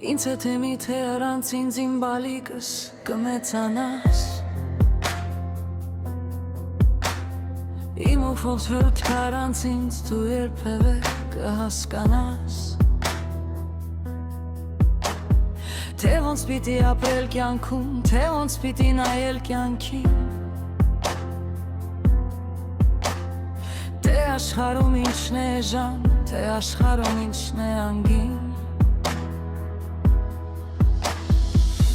Ինձ թե մի թե առանց ինձ իմ բալիկս կմեծանաս Իմ ու ֆոսվորդ առանց ինձ դու երբևէ կհասկանաս Թե ոնց պիտի ապրել կյանքում, թե ոնց պիտի նայել կյանքին Թե աշխարհում ինչն է էժան, թե աշխարհում ինչն է անգին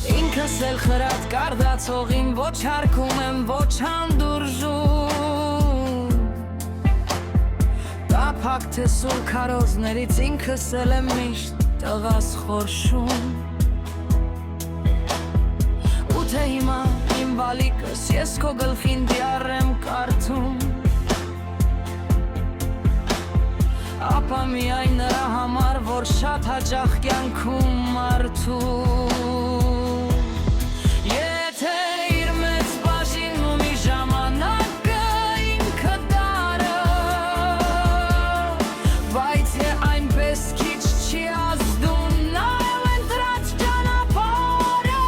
Ինքս էլ խրատ կարդացողին ոչ հարկում եմ, ոչ հանդուրժում Տափակ թե սուր քարոզներից ինքս էլ եմ միշտ տղաս խորշում Ու թե հիմա իմ բալիկս ես քո գլխին դիար եմ կարդում Ապա միայն նրա համար, որ շատ հաճախ կյանքում մարդում Եթե իր մեծ բաժինն ունի ժամանակը ինքը դարը Բայց այնպես քիչ չի ազդում նայել ընտրած ճանապարհը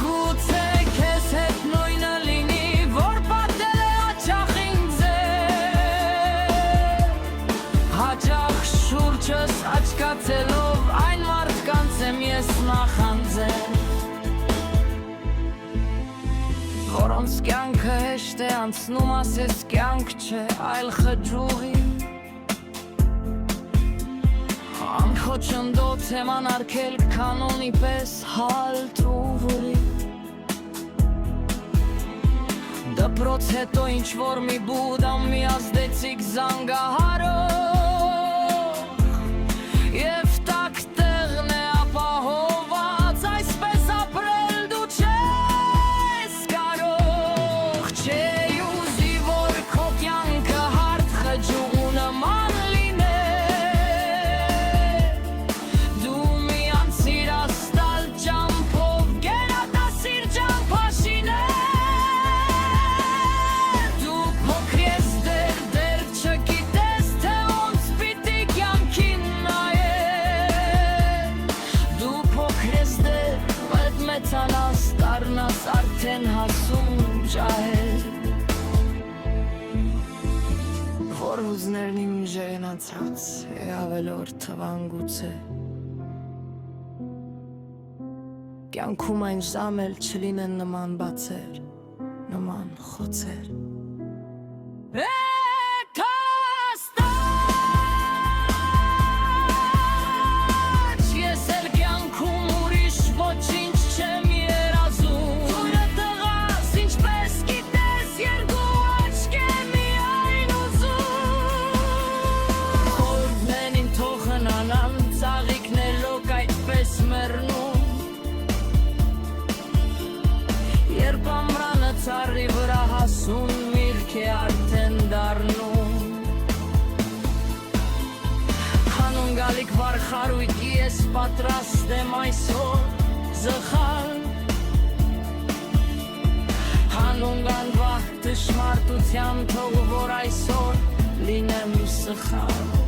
Գուցե քեզ հետ նույնը լինի, որ պատել է հաճախին Հաճախ շուրջս աչկացելով այն մարդկանց եմ ես նախանձել Որոնց կյանքը հեշտ է անցնում ասես կյանք չէ այլ խջուղի Անխոչնդոց եմ անարգել կանոնի պես հալտ ու վրի Դպրոց հետո ինչ-որ մի բուդամ միազդեցիք զանգահարող Եվ տակ տեղն է ապահոված այսպես ապրել դու չես կարող Չէի ուզի որ քո կյանքը հարթ խջուղու նման լիներ Դու մի անցիրաստալ ճամփով գերադասիր ճամփաշիներ Մեծանաս, դառնաս արդեն հասուն ջահել Որ հուզներն իմ ժենացած է ավելոր թվանգուց է Կյանքում այն ժամ էլ չլինեն նման բացեր, նման խոցեր Երբ ամրանը ծառի վրա հասուն միրք է արդեն դառնում Հանուն գալիք վարխարույկի ես պատրաստ եմ այսօր զխալ Հանուն գանվա տշմարտության թող որ այսօր լինեմ սխալ